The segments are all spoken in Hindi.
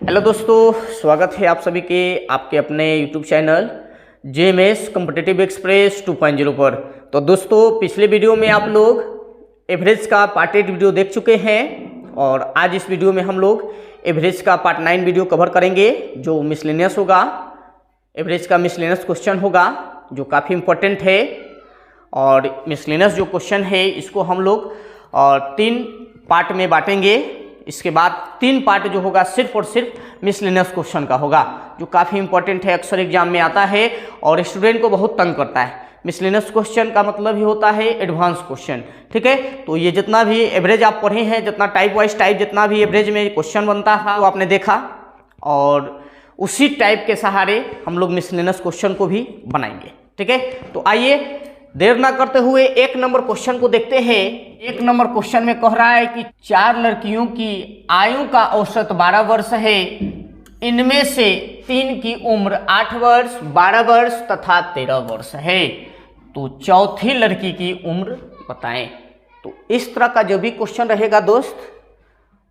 हेलो दोस्तों, स्वागत है आप सभी के आपके अपने YouTube channel JMS competitive express 2.0 पर। तो दोस्तों, पिछले वीडियो में आप लोग एवरेज का पार्ट 8 वीडियो देख चुके हैं और आज इस वीडियो में हम लोग एवरेज का पार्ट 9 वीडियो कवर करेंगे, जो मिसलेनियस होगा। एवरेज का मिसलेनियस क्वेश्चन होगा जो काफ़ी इम्पोर्टेंट है। और मिसलेनियस जो क्वेश्चन है इसको हम लोग 3 पार्ट में बांटेंगे। इसके बाद 3 पार्ट जो होगा सिर्फ और सिर्फ मिसलेनियस क्वेश्चन का होगा, जो काफ़ी इंपॉर्टेंट है, अक्सर एग्जाम में आता है और स्टूडेंट को बहुत तंग करता है। मिसलेनियस क्वेश्चन का मतलब ही होता है एडवांस क्वेश्चन, ठीक है। तो ये जितना भी एवरेज आप पढ़े हैं, जितना टाइप वाइज टाइप जितना भी एवरेज में क्वेश्चन बनता था वो आपने देखा, और उसी टाइप के सहारे हम लोग मिसलेनियस क्वेश्चन को भी बनाएंगे, ठीक है। तो आइए देर ना करते हुए 1 नंबर क्वेश्चन को देखते हैं। 1 नंबर क्वेश्चन में कह रहा है कि 4 लड़कियों की आयु का औसत 12 वर्ष है। इनमें से 3 की उम्र 8 वर्ष, 12 वर्ष तथा 13 वर्ष है। तो चौथी लड़की की उम्र बताएं। तो इस तरह का जो भी क्वेश्चन रहेगा दोस्त,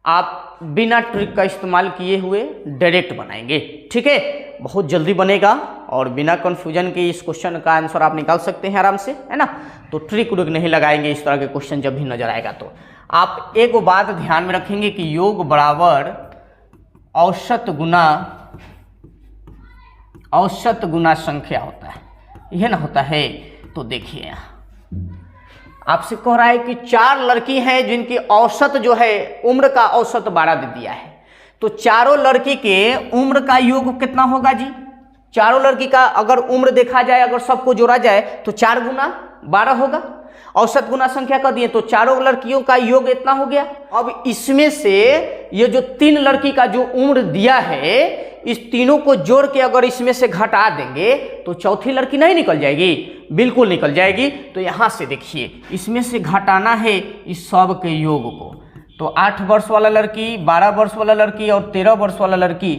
आप बिना ट्रिक का इस्तेमाल किए हुए डायरेक्ट बनाएंगे, ठीक है। बहुत जल्दी बनेगा और बिना कंफ्यूजन के इस क्वेश्चन का आंसर आप निकाल सकते हैं आराम से, है ना। तो ट्रिक उरिक नहीं लगाएंगे इस तरह के क्वेश्चन जब भी नजर आएगा। तो आप एक बात ध्यान में रखेंगे कि योग बराबर औसत गुना संख्या होता है, यह ना होता है। तो देखिए यहाँ आपसे कह रहा है कि 4 लड़की हैं जिनकी औसत जो है उम्र का औसत 12 दे दिया है। तो चारों लड़की के उम्र का योग कितना होगा जी? चारों लड़की का अगर उम्र देखा जाए, अगर सबको जोड़ा जाए तो 4 गुना 12 होगा। औसत गुना संख्या कर दिए तो चारों लड़कियों का योग इतना हो गया। अब इसमें से ये जो 3 लड़की का जो उम्र दिया है, इस तीनों को जोड़ के अगर इसमें से घटा देंगे तो चौथी लड़की नहीं निकल जाएगी? बिल्कुल निकल जाएगी। तो यहाँ से देखिए, इसमें से घटाना है इस सब के योग को। तो 8 वर्ष वाला लड़की, 12 वर्ष वाला लड़की और 13 वर्ष वाला लड़की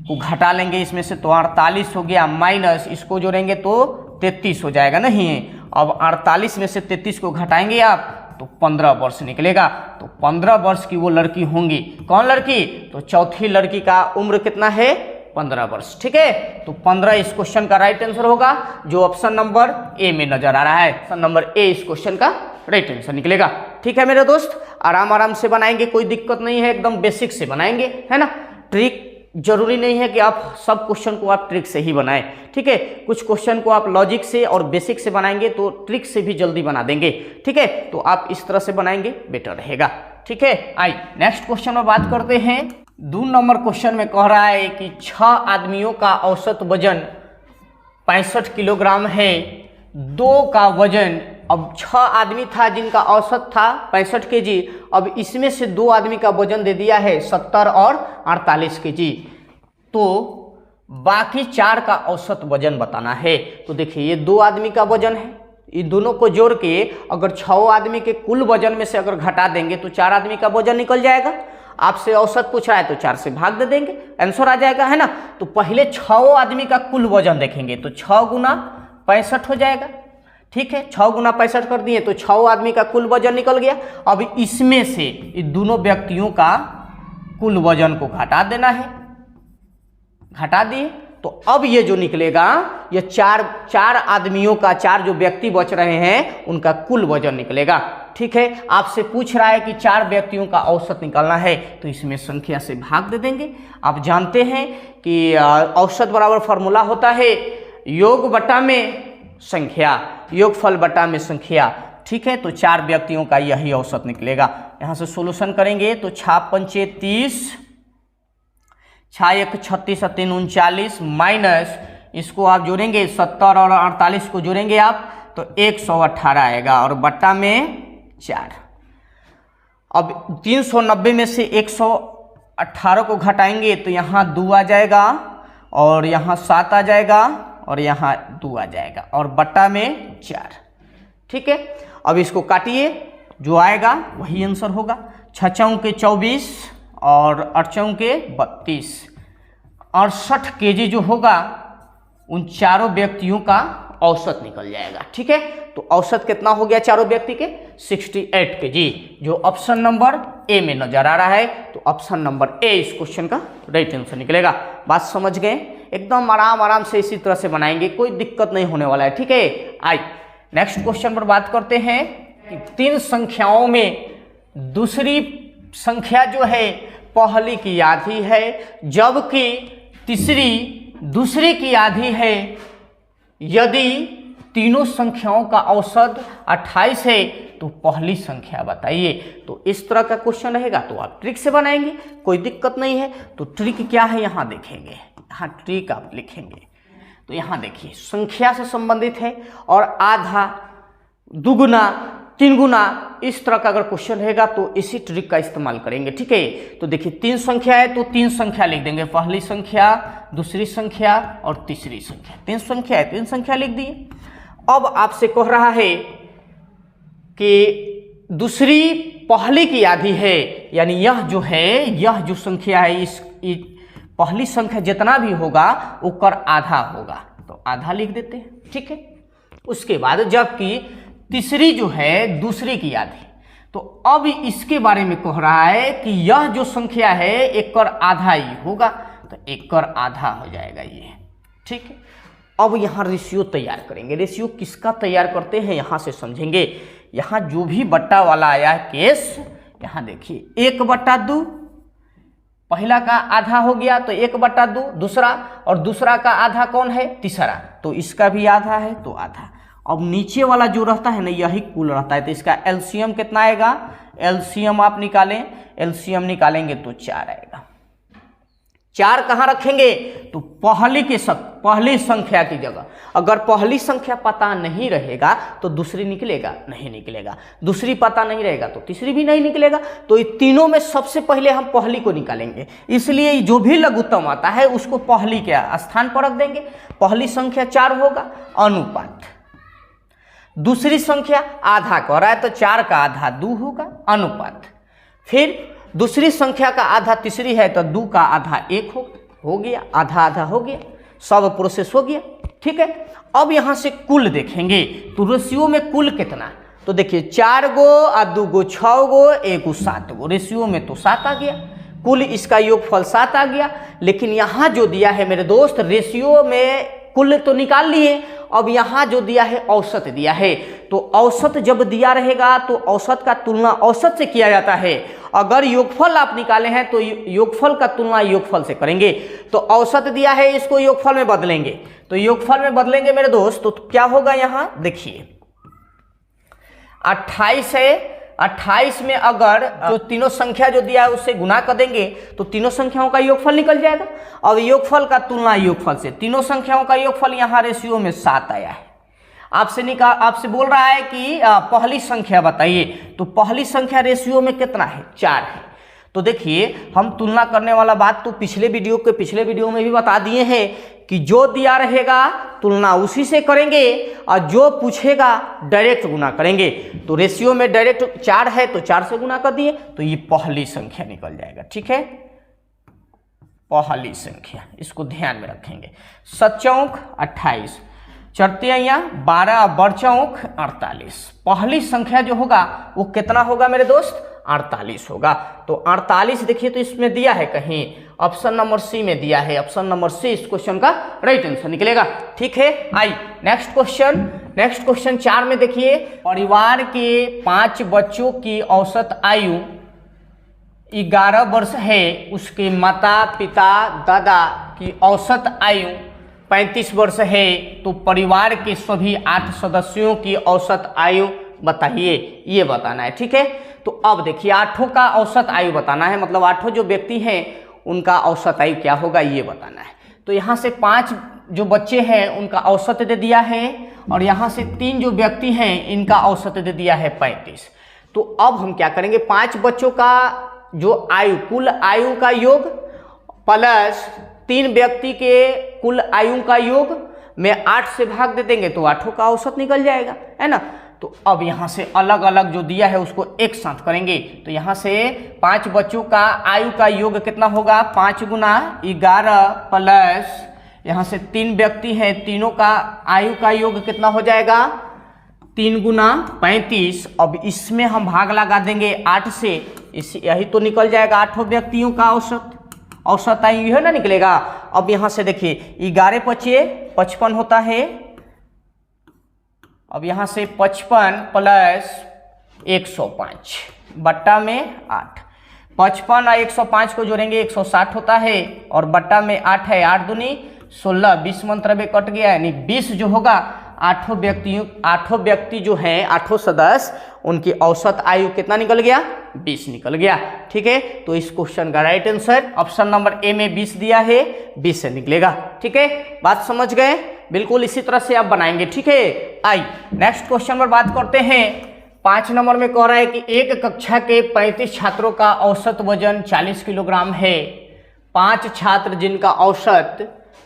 को घटा लेंगे इसमें से, तो 48 हो गया, माइनस इसको जोड़ेंगे तो 33 हो जाएगा। नहीं, अब 48 में से 33 को घटाएंगे आप तो 15 वर्ष निकलेगा। तो 15 वर्ष की वो लड़की होंगी। कौन लड़की? तो चौथी लड़की का उम्र कितना है? 15 वर्ष, ठीक है। तो 15 इस क्वेश्चन का राइट आंसर होगा, जो ऑप्शन नंबर ए में नजर आ रहा है। ऑप्शन नंबर ए इस क्वेश्चन का राइट आंसर निकलेगा, ठीक है मेरे दोस्त। आराम से बनाएंगे, कोई दिक्कत नहीं है, एकदम बेसिक से बनाएंगे, है ना। ट्रिक जरूरी नहीं है कि आप सब क्वेश्चन को आप ट्रिक से ही बनाएं, ठीक है। कुछ क्वेश्चन को आप लॉजिक से और बेसिक से बनाएंगे तो ट्रिक से भी जल्दी बना देंगे, ठीक है। तो आप इस तरह से बनाएंगे, बेटर रहेगा, ठीक है। आइए नेक्स्ट क्वेश्चन में बात करते हैं। 2 नंबर क्वेश्चन में कह रहा है कि 6 आदमियों का औसत वजन 65 किलोग्राम है। 2 का वजन, अब 6 आदमी था जिनका औसत था 65 केजी। अब इसमें से 2 आदमी का वजन दे दिया है 70 और 48 केजी। तो बाकी 4 का औसत वजन बताना है। तो देखिए, ये 2 आदमी का वजन है, इन दोनों को जोड़ के अगर 6 आदमी के कुल वजन में से अगर घटा देंगे तो 4 आदमी का वजन निकल जाएगा। आपसे औसत पूछ रहा है तो 4 से भाग दे देंगे, आंसर आ जाएगा, है ना। तो पहले 6 आदमी का कुल वजन देखेंगे तो 6 गुना 65 हो जाएगा, ठीक है। 6 गुना 65 कर दिए तो 6 आदमी का कुल वजन निकल गया। अब इसमें से इन दोनों व्यक्तियों का कुल वजन को घटा देना है, घटा दिए तो अब ये जो निकलेगा, ये 4 आदमियों का, 4 जो व्यक्ति बच रहे हैं उनका कुल वजन निकलेगा, ठीक है। आपसे पूछ रहा है कि 4 व्यक्तियों का औसत निकालना है तो इसमें संख्या से भाग दे देंगे। आप जानते हैं कि औसत बराबर फॉर्मूला होता है योग बटा में संख्या, योगफल बटा में संख्या, ठीक है। तो 4 व्यक्तियों का यही औसत निकलेगा। यहाँ से सॉल्यूशन करेंगे तो 6 पंचे 30, 6 1 36 3 39, माइनस इसको आप जोड़ेंगे 70 और 48 को जोड़ेंगे आप तो 118 आएगा और बट्टा में 4। अब 390 में से 118 को घटाएंगे तो यहाँ 2 आ जाएगा और यहाँ 7 आ जाएगा और यहाँ 2 आ जाएगा और बट्टा में 4, ठीक है। अब इसको काटिए, जो आएगा वही आंसर होगा। 6 चौके 24 और 8 चौके 32, 68 केजी जो होगा उन चारों व्यक्तियों का औसत निकल जाएगा, ठीक है। तो औसत कितना हो गया चारों व्यक्ति के? 68 केजी, जो ऑप्शन नंबर ए में नजर आ रहा है। तो ऑप्शन नंबर ए इस क्वेश्चन का राइट आंसर निकलेगा। बात समझ गए? एकदम आराम से इसी तरह से बनाएंगे, कोई दिक्कत नहीं होने वाला है, ठीक है। आइए नेक्स्ट क्वेश्चन पर बात करते हैं कि 3 संख्याओं में दूसरी संख्या जो है पहली की आधी है, जबकि तीसरी दूसरे की आधी है। यदि तीनों संख्याओं का औसत 28 है तो पहली संख्या बताइए। तो इस तरह का क्वेश्चन रहेगा तो आप ट्रिक से बनाएंगे, कोई दिक्कत नहीं है। तो ट्रिक क्या है यहाँ देखेंगे, यहाँ ट्रिक आप लिखेंगे। तो यहाँ देखिए संख्या से संबंधित है और आधा, दुगुना, 3 गुना, इस तरह का अगर क्वेश्चन रहेगा तो इसी ट्रिक का इस्तेमाल करेंगे, ठीक है। तो देखिए 3 संख्या है तो 3 संख्या लिख देंगे, पहली संख्या, दूसरी संख्या और तीसरी संख्या। 3 संख्या है, 3 संख्या लिख दिए। अब आपसे कह रहा है कि दूसरी पहली की आधी है, यानी यह जो है, यह जो संख्या है, इस पहली संख्या जितना भी होगा ऊपर आधा होगा, तो आधा लिख देते हैं, ठीक है। उसके बाद जबकि तीसरी जो है दूसरी की आधी, तो अब इसके बारे में कह रहा है कि यह जो संख्या है 1 कर आधा ही होगा, तो 1 कर आधा हो जाएगा ये, ठीक है। अब यहाँ रेशियो तैयार करेंगे। रेशियो किसका तैयार करते हैं यहाँ से समझेंगे। यहाँ जो भी बट्टा वाला आया है केस, यहाँ देखिए 1/2, पहला का आधा हो गया तो 1/2, दूसरा, और दूसरा का आधा कौन है, तीसरा, तो इसका भी आधा है तो आधा। अब नीचे वाला जो रहता है ना यही कुल रहता है, तो इसका एलसीएम कितना आएगा, एलसीएम आप निकालें, एलसीएम निकालेंगे तो 4 आएगा। 4 कहाँ रखेंगे, तो पहली संख्या की जगह। अगर पहली संख्या पता नहीं रहेगा तो दूसरी निकलेगा, नहीं निकलेगा, दूसरी पता नहीं रहेगा तो तीसरी भी नहीं निकलेगा। तो ये तीनों में सबसे पहले हम पहली को निकालेंगे, इसलिए जो भी लघुत्तम आता है उसको पहली के स्थान पर रख देंगे। पहली संख्या 4 होगा, अनुपात। दूसरी संख्या आधा कह रहा है तो 4 का आधा 2 होगा, अनुपात। फिर दूसरी संख्या का आधा तीसरी है तो 2 का आधा 1 हो गया, आधा आधा हो गया, सब प्रोसेस हो गया, ठीक है। अब यहाँ से कुल देखेंगे तो रेशियो में कुल कितना, तो देखिए 4 गो और 2 गो 6 गो, 1 गो 7 गो, रेशियो में तो 7 आ गया, कुल इसका योगफल 7 आ गया। लेकिन यहाँ जो दिया है मेरे दोस्त, रेशियो में कुल तो निकाल लिए, अब यहाँ जो दिया है औसत दिया है, तो औसत जब दिया रहेगा तो औसत का तुलना औसत से किया जाता है। अगर योगफल आप निकाले हैं तो योगफल का तुलना योगफल से करेंगे। तो औसत दिया है, इसको योगफल में बदलेंगे, तो योगफल में बदलेंगे मेरे दोस्त, तो क्या होगा यहाँ देखिए 28 है, 28 में अगर जो तीनों संख्या जो दिया है उससे गुना कर देंगे तो तीनों संख्याओं का योगफल निकल जाएगा। अब योगफल का तुलना योगफल से, तीनों संख्याओं का योगफल यहाँ रेशियो में 7 आया है। आपसे बोल रहा है कि पहली संख्या बताइए, तो पहली संख्या रेशियो में कितना है, 4 है। तो देखिए हम तुलना करने वाला बात तो पिछले वीडियो में भी बता दिए हैं कि जो दिया रहेगा तुलना उसी से करेंगे और जो पूछेगा डायरेक्ट गुना करेंगे। तो रेशियो में डायरेक्ट 4 है तो 4 से गुना कर दिए, तो ये पहली संख्या निकल जाएगा, ठीक है। पहली संख्या, इसको ध्यान में रखेंगे। 7 चौक 28, चरतिया 12, बड़ चौक 48। पहली संख्या जो होगा वो कितना होगा मेरे दोस्त, 48 होगा। तो 48 देखिए तो इसमें दिया है कहीं, ऑप्शन नंबर सी में दिया है, ऑप्शन नंबर सी इस क्वेश्चन का राइट आंसर निकलेगा, ठीक है। आई नेक्स्ट क्वेश्चन 4 में देखिए, परिवार के 5 बच्चों की औसत आयु 11 वर्ष है, उसके माता पिता दादा की औसत आयु 35 वर्ष है, तो परिवार के सभी 8 सदस्यों की औसत आयु बताइए, ये बताना है, ठीक है। तो अब देखिए 8 का औसत आयु बताना है, मतलब 8 जो व्यक्ति हैं उनका औसत आयु क्या होगा ये बताना है। तो यहाँ से 5 जो बच्चे हैं उनका औसत दे दिया है, और यहाँ से 3 जो व्यक्ति हैं इनका औसत दे दिया है 35। तो अब हम क्या करेंगे, 5 बच्चों का जो आयु, कुल आयु का योग प्लस 3 व्यक्ति के कुल आयु का योग में 8 से भाग दे देंगे तो 8 का औसत निकल जाएगा, है ना। तो अब यहाँ से अलग अलग जो दिया है उसको एक साथ करेंगे। तो यहाँ से 5 बच्चों का आयु का योग कितना होगा, 5 गुना 11 प्लस यहाँ से 3 व्यक्ति हैं, तीनों का आयु का योग कितना हो जाएगा, 3 गुना 35। अब इसमें हम भाग लगा देंगे 8 से, इस यही तो निकल जाएगा 8 व्यक्तियों का औसत आई है ना निकलेगा। अब यहाँ से देखिए 11 पचे 55 होता है। अब यहाँ से 55 प्लस 105 बट्टा में 8, 55 और 105 को जोड़ेंगे 160 होता है और बट्टा में 8 है, 8 दूनी 16, 20 मंत्र कट गया, यानी 20 जो होगा 8 व्यक्ति जो हैं 8 सदस्य, उनकी औसत आयु कितना निकल गया? 20 निकल गया। ठीक है, तो इस क्वेश्चन का right answer option number A में 20 दिया है, 20 से निकलेगा। ठीक है, बात समझ गए? बिल्कुल इसी तरह से आप बनाएंगे। ठीक है, आई नेक्स्ट क्वेश्चन पर बात करते हैं। 5 नंबर में कह रहा है कि एक कक्षा के 35 छात्रों का औसत वजन 40 किलोग्राम है। 5 छात्र जिनका औसत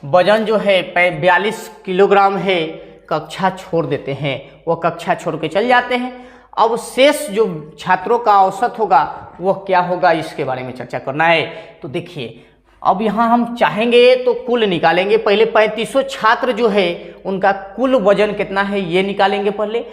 वजन जो है 42 किलोग्राम है कक्षा छोड़ देते हैं, वो कक्षा छोड़ के चल जाते हैं। अब शेष जो छात्रों का औसत होगा वो क्या होगा, इसके बारे में चर्चा करना है। तो देखिए, अब यहाँ हम चाहेंगे तो कुल निकालेंगे। पहले 3500 छात्र जो है उनका कुल वजन कितना है ये निकालेंगे। पहले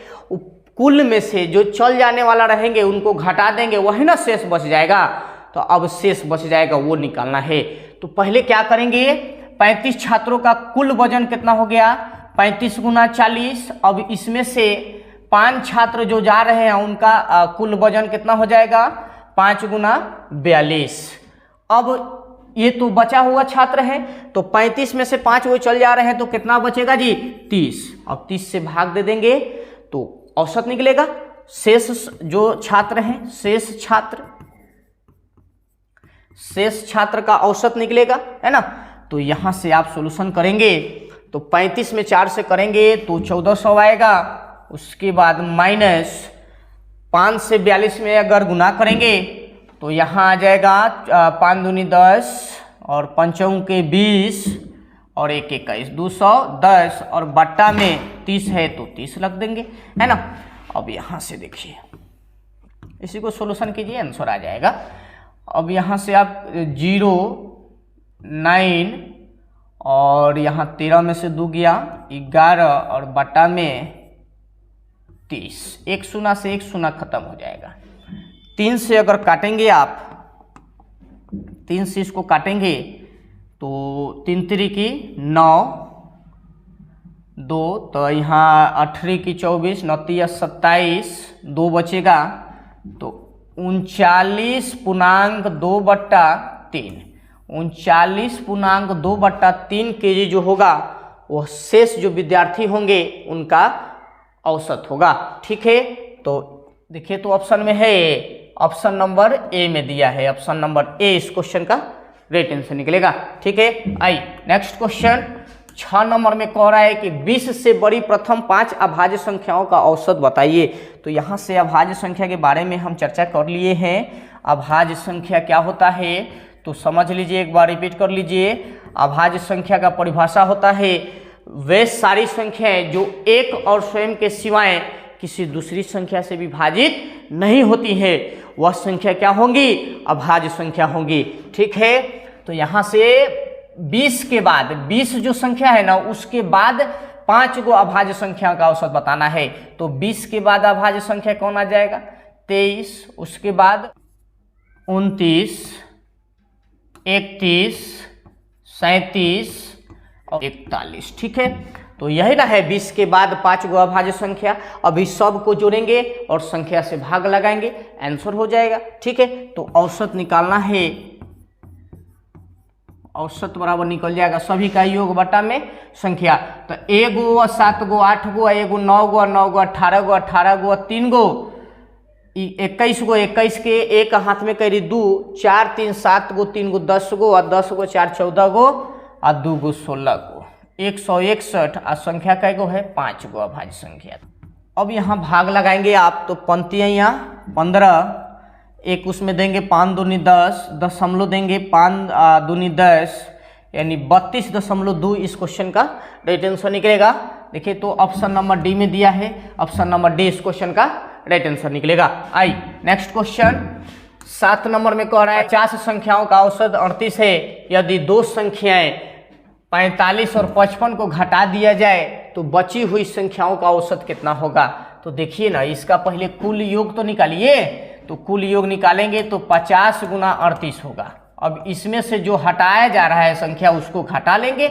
कुल में से जो चल जाने वाला रहेंगे उनको घटा देंगे, वही ना शेष बच जाएगा। तो अब शेष बच जाएगा वो निकालना है। तो पहले क्या करेंगे, 35 छात्रों का कुल वजन कितना हो गया? 35 गुना 40। अब इसमें से 5 छात्र जो जा रहे हैं उनका कुल वजन कितना हो जाएगा? 5 गुना 42। अब ये तो बचा हुआ छात्र है, तो 35 में से 5 वो चल जा रहे हैं, तो कितना बचेगा जी? 30। अब 30 से भाग दे देंगे तो औसत निकलेगा। शेष जो छात्र हैं, शेष छात्र का औसत निकलेगा, है ना। तो यहां से आप सॉल्यूशन करेंगे तो 35 में 4 से करेंगे तो 1400 आएगा। उसके बाद माइनस 5 से 42 में अगर गुना करेंगे तो यहाँ आ जाएगा 5 दूनी 10 और 5 के 20 और 1 21, 210 और बट्टा में 30 है तो 30 रख देंगे, है ना। अब यहाँ से देखिए, इसी को सॉल्यूशन कीजिए, आंसर आ जाएगा। अब यहाँ से आप 0, 9 और यहाँ 13 में से 2 गया 11 और बट्टा में 30, 1 शून्य से 1 शून्य खत्म हो जाएगा। 3 से अगर काटेंगे आप, 3 से इसको काटेंगे तो 3 3 की 9, 2 तो यहाँ 18 की 24, 9 27, 2 बचेगा तो 39.2/3, 39.2/3 kg जो होगा वो शेष जो विद्यार्थी होंगे उनका औसत होगा। ठीक है, तो देखिए तो ऑप्शन में है, ऑप्शन नंबर ए में दिया है, ऑप्शन नंबर ए इस क्वेश्चन का राइट आंसर निकलेगा। ठीक है, आई नेक्स्ट क्वेश्चन 6 नंबर में कह रहा है कि 20 से बड़ी प्रथम 5 अभाज्य संख्याओं का औसत बताइए। तो यहाँ से अभाज्य संख्या के बारे में हम चर्चा कर लिए हैं। अभाज्य संख्या क्या होता है तो समझ लीजिए, एक बार रिपीट कर लीजिए। अभाज्य संख्या का परिभाषा होता है वे सारी संख्याएं जो एक और स्वयं के सिवाय किसी दूसरी संख्या से विभाजित नहीं होती है, वह संख्या क्या होंगी? अभाज्य संख्या होंगी। ठीक है, तो यहाँ से 20 के बाद 20 जो संख्या है ना, उसके बाद 5 गो अभाज्य संख्या का औसत बताना है। तो 20 के बाद अभाज्य संख्या कौन आ जाएगा? 23, उसके बाद 29, 31, 37 और 41। ठीक है, तो यही ना है 20 के बाद 5 गो अभाज्य संख्या। अभी सब को जोड़ेंगे और संख्या से भाग लगाएंगे, आंसर हो जाएगा। ठीक है, तो औसत निकालना है, औसत बराबर निकल जाएगा सभी का योग बटा में संख्या। तो 1 गो 7 गो 8 गो, 1 गो 9 गो 9 गो 18 गो 18 गो 3 गो 21 गो 21 के एक हाथ में करी 2, 4 3 7 गो 3 गो 10 गो और 10 गो 4 14 गो और 2 गो 16 गो 161 और संख्या कै गो है? 5 गो अभाज्य संख्या। अब यहाँ भाग लगाएंगे आप तो पंक्तियाँ यहाँ 15, एक उसमें देंगे 5 दूनी 10, दशमलव देंगे 5 दूनी 10, यानी 32.2 इस क्वेश्चन का राइट आंसर निकलेगा। देखिए तो ऑप्शन नंबर डी में दिया है, ऑप्शन नंबर डी इस क्वेश्चन का राइट आंसर निकलेगा। आई नेक्स्ट क्वेश्चन 7 नंबर में कह रहा है 50 संख्याओं का औसत 38 है। यदि दो संख्याएं 45 और 55 को घटा दिया जाए तो बची हुई संख्याओं का औसत कितना होगा? तो देखिए ना, इसका पहले कुल योग तो निकालिए। तो कुल योग निकालेंगे तो 50 गुना 38 होगा। अब इसमें से जो हटाया जा रहा है संख्या उसको घटा लेंगे,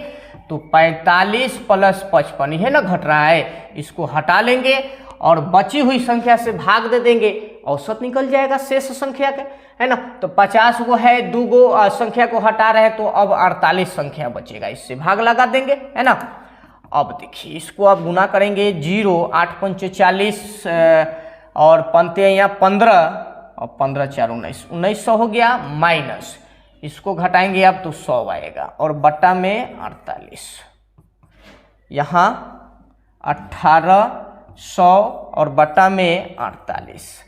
तो 45 प्लस 55 यह ना घट रहा है, इसको हटा लेंगे और बची हुई संख्या से भाग दे देंगे, औसत निकल जाएगा शेष संख्या के, है ना। तो 50 को है, 2 गो संख्या को हटा रहे तो अब 48 संख्या बचेगा, इससे भाग लगा देंगे, है ना। अब देखिए इसको अब गुना करेंगे, 0 8 5 40 और पंते यहाँ 15 और 15 4 19, 1900 हो गया, माइनस इसको घटाएंगे अब तो 100 आएगा और बट्टा में 48, यहाँ 1800 और बट्टा में 48।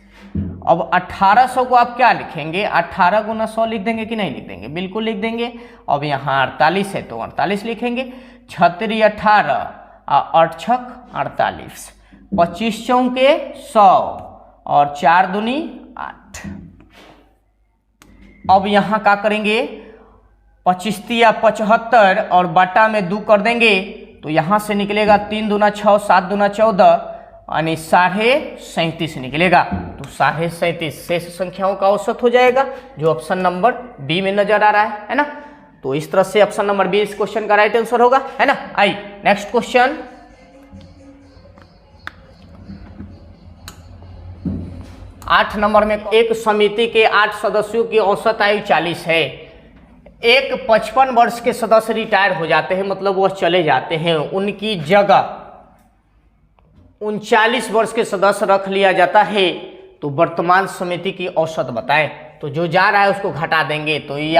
अब 1800 को आप क्या लिखेंगे, 18 गुना 100 लिख देंगे कि नहीं लिख देंगे, बिल्कुल लिख देंगे। अब यहाँ 48 है तो 48 लिखेंगे, 36 18 8 छक 48, 25 चौके 100 और 4 दूनी 8। अब यहाँ क्या करेंगे, 25 या 75 और बटा में 2 कर देंगे तो यहाँ से निकलेगा 3 दूना 6 7 दूना 14 यानी 37.5 निकलेगा। तो 37.5 शेष संख्याओं का औसत हो जाएगा, जो ऑप्शन नंबर बी में नजर आ रहा है ना। तो इस तरह से ऑप्शन नंबर बी इस क्वेश्चन का राइट आंसर होगा, है ना। आई नेक्स्ट क्वेश्चन, 8 नंबर में एक समिति के 8 सदस्यों की औसत आयु 40 है। एक 55 वर्ष के सदस्य रिटायर हो जाते हैं, मतलब वह चले जाते हैं, उनकी जगह 39 वर्ष के सदस्य रख लिया जाता है, तो वर्तमान समिति की औसत बताएं। तो जो जा रहा है उसको घटा देंगे, तो ये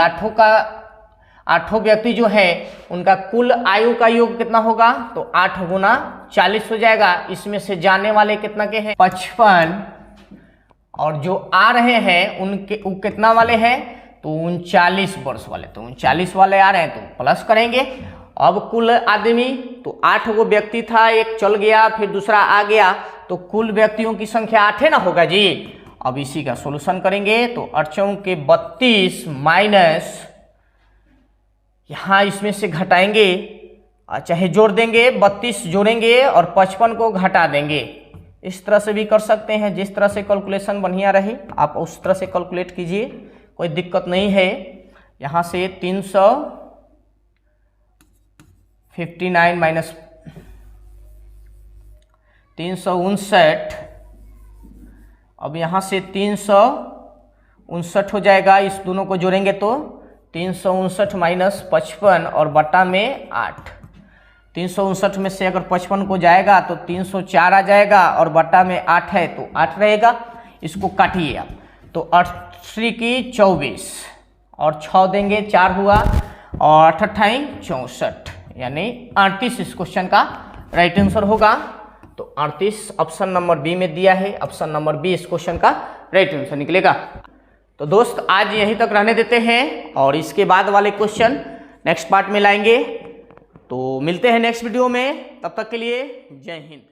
आठों व्यक्ति जो है उनका कुल आयु का योग कितना होगा, तो 8 गुना 40 हो जाएगा। इसमें से जाने वाले कितना के हैं, 55, और जो आ रहे हैं उनके वो कितना वाले हैं, तो 39 वर्ष वाले, तो 39 वाले आ रहे हैं तो प्लस करेंगे। अब कुल आदमी तो 8 गो व्यक्ति था, एक चल गया फिर दूसरा आ गया, तो कुल व्यक्तियों की संख्या 8 है ना होगा जी। अब इसी का सॉल्यूशन करेंगे तो 8 के 32 माइनस यहाँ इसमें से घटाएंगे, चाहे जोड़ देंगे, 32 जोड़ेंगे और 55 को घटा देंगे। इस तरह से भी कर सकते हैं, जिस तरह से कैलकुलेशन बढ़िया रहे आप उस तरह से कैलकुलेट कीजिए, कोई दिक्कत नहीं है। यहाँ से 359 माइनस 359, अब यहाँ से 359 हो जाएगा, इस दोनों को जोड़ेंगे तो 359 माइनस 55 और बटा में 8। 359 में से अगर 55 को जाएगा तो 304 आ जाएगा और बटा में 8 है तो 8 रहेगा। इसको काटिए आप, तो 8 की 24 और 6 देंगे 4 हुआ और 8 64 यानी 38 इस क्वेश्चन का राइट आंसर होगा। तो 38 ऑप्शन नंबर बी में दिया है, ऑप्शन नंबर बी इस क्वेश्चन का राइट आंसर निकलेगा। तो दोस्त आज यहीं तक रहने देते हैं और इसके बाद वाले क्वेश्चन नेक्स्ट पार्ट में लाएंगे। तो मिलते हैं नेक्स्ट वीडियो में, तब तक के लिए जय हिंद।